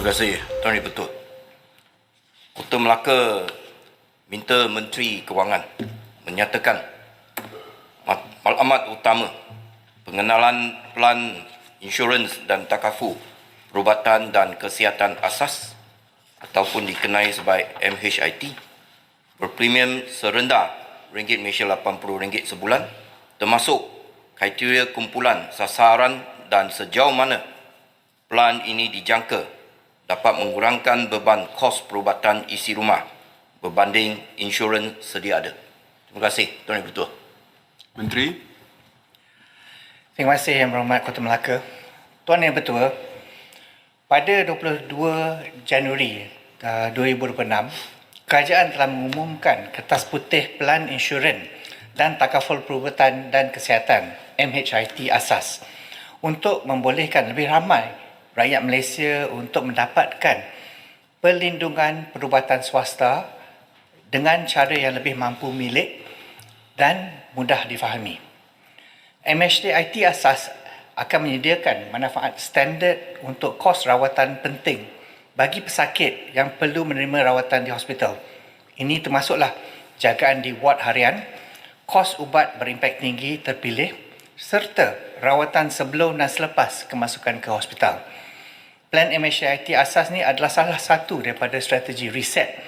Terima kasih, Tuan Dipertua. Kota Melaka minta Menteri Kewangan menyatakan maklumat utama pengenalan pelan insurans dan takaful perubatan dan kesihatan asas ataupun dikenali sebagai MHIT berpremium serendah ringgit Malaysia RM80 sebulan, termasuk kriteria kumpulan sasaran dan sejauh mana pelan ini dijangka dapat mengurangkan beban kos perubatan isi rumah berbanding insurans sedia ada. Terima kasih, Tuan Ketua. Menteri. Terima kasih Yang Berhormat Kota Melaka. Tuan Yang Bertua, pada 22 Januari 2026, kerajaan telah mengumumkan kertas putih pelan insurans dan takaful perubatan dan kesihatan MHIT asas untuk membolehkan lebih ramai rakyat Malaysia untuk mendapatkan perlindungan perubatan swasta dengan cara yang lebih mampu milik dan mudah difahami. MHIT asas akan menyediakan manfaat standard untuk kos rawatan penting bagi pesakit yang perlu menerima rawatan di hospital. Ini termasuklah jagaan di ward harian, kos ubat berimpak tinggi terpilih serta rawatan sebelum dan selepas kemasukan ke hospital. Plan MHIT asas ni adalah salah satu daripada strategi reset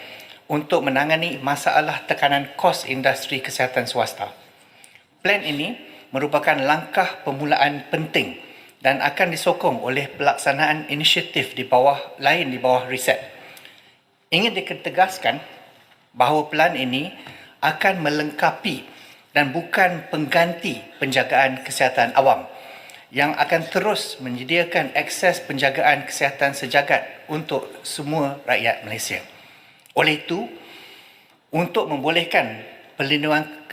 untuk menangani masalah tekanan kos industri kesihatan swasta. Plan ini merupakan langkah permulaan penting dan akan disokong oleh pelaksanaan inisiatif di bawah reset. Ingin ditegaskan bahawa plan ini akan melengkapi dan bukan pengganti penjagaan kesihatan awam yang akan terus menyediakan akses penjagaan kesihatan sejagat untuk semua rakyat Malaysia. Oleh itu, untuk membolehkan perlindungan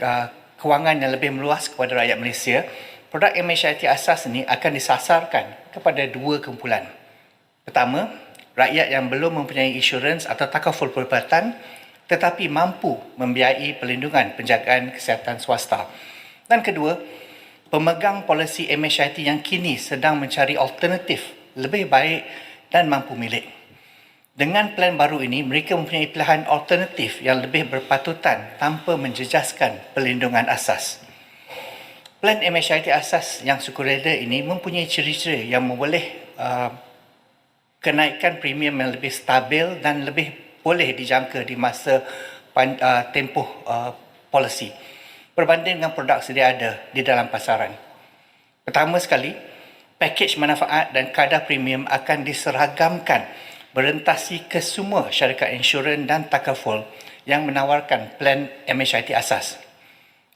kewangan yang lebih meluas kepada rakyat Malaysia, produk MHIT asas ini akan disasarkan kepada dua kumpulan. Pertama, rakyat yang belum mempunyai insurans atau takaful perubatan tetapi mampu membiayai perlindungan penjagaan kesihatan swasta. Dan kedua, pemegang polisi MHIT yang kini sedang mencari alternatif lebih baik dan mampu milik. Dengan plan baru ini, mereka mempunyai pilihan alternatif yang lebih berpatutan tanpa menjejaskan perlindungan asas. Plan MHIT asas yang sukarela ini mempunyai ciri-ciri yang memboleh kenaikan premium yang lebih stabil dan lebih boleh dijangka di masa tempoh polisi berbanding dengan produk sedia ada di dalam pasaran. Pertama sekali, pakej manfaat dan kadar premium akan diseragamkan berentasi ke semua syarikat insurans dan takaful yang menawarkan plan MHIT asas.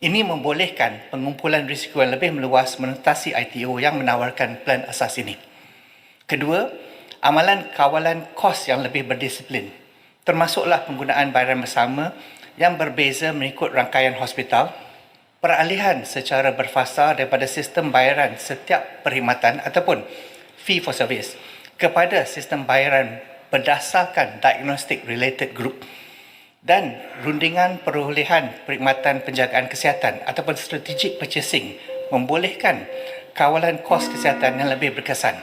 Ini membolehkan pengumpulan risiko yang lebih meluas menentasi ITO yang menawarkan plan asas ini. Kedua, amalan kawalan kos yang lebih berdisiplin, termasuklah penggunaan bayaran bersama yang berbeza mengikut rangkaian hospital, peralihan secara berfasa daripada sistem bayaran setiap perkhidmatan ataupun fee for service kepada sistem bayaran berdasarkan diagnostic related group dan rundingan perolehan perkhidmatan penjagaan kesihatan ataupun strategic purchasing membolehkan kawalan kos kesihatan yang lebih berkesan.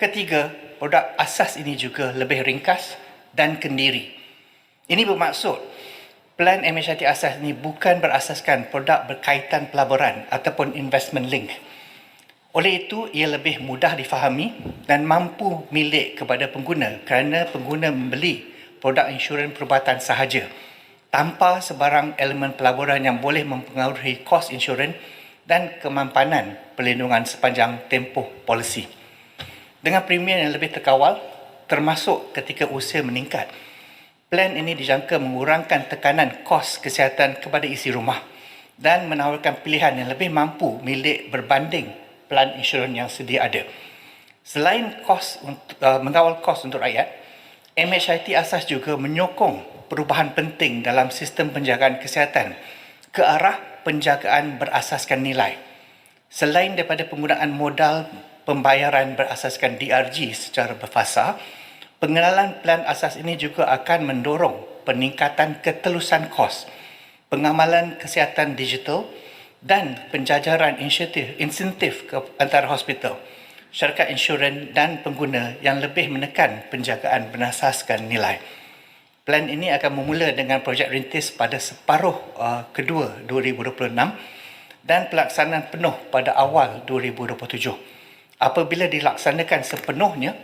Ketiga, produk asas ini juga lebih ringkas dan kendiri. Ini bermaksud plan MHIT asas ini bukan berasaskan produk berkaitan pelaburan ataupun investment link. Oleh itu, ia lebih mudah difahami dan mampu milik kepada pengguna kerana pengguna membeli produk insurans perubatan sahaja tanpa sebarang elemen pelaburan yang boleh mempengaruhi kos insurans dan kemampanan perlindungan sepanjang tempoh polisi. Dengan premium yang lebih terkawal, termasuk ketika usia meningkat, plan ini dijangka mengurangkan tekanan kos kesihatan kepada isi rumah dan menawarkan pilihan yang lebih mampu milik berbanding plan insurans yang sedia ada. Selain mengawal kos untuk rakyat, MHIT asas juga menyokong perubahan penting dalam sistem penjagaan kesihatan ke arah penjagaan berasaskan nilai. Selain daripada penggunaan modal pembayaran berasaskan DRG secara berfasa, pengenalan plan asas ini juga akan mendorong peningkatan ketelusan kos, pengamalan kesihatan digital dan penjajaran insentif ke antara hospital syarikat insurans dan pengguna yang lebih menekan penjagaan berasaskan nilai. Plan ini akan bermula dengan projek rintis pada separuh kedua 2026 dan pelaksanaan penuh pada awal 2027. Apabila dilaksanakan sepenuhnya,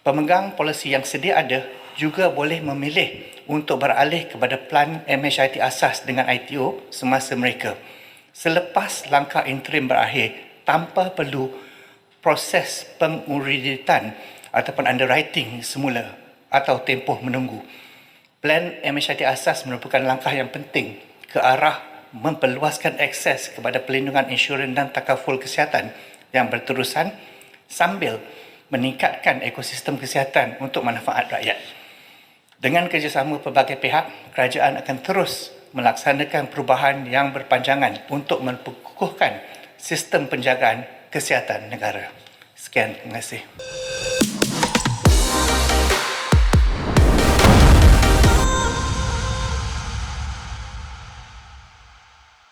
pemegang polisi yang sedia ada juga boleh memilih untuk beralih kepada plan MHIT asas dengan ITO semasa mereka selepas langkah interim berakhir tanpa perlu proses penguriditan ataupun underwriting semula atau tempoh menunggu. Plan MHIT asas merupakan langkah yang penting ke arah memperluaskan akses kepada pelindungan insurans dan takaful kesihatan yang berterusan sambil meningkatkan ekosistem kesihatan untuk manfaat rakyat. Dengan kerjasama pelbagai pihak, kerajaan akan terus melaksanakan perubahan yang berpanjangan untuk memperkukuhkan sistem penjagaan kesihatan negara. Sekian, terima kasih.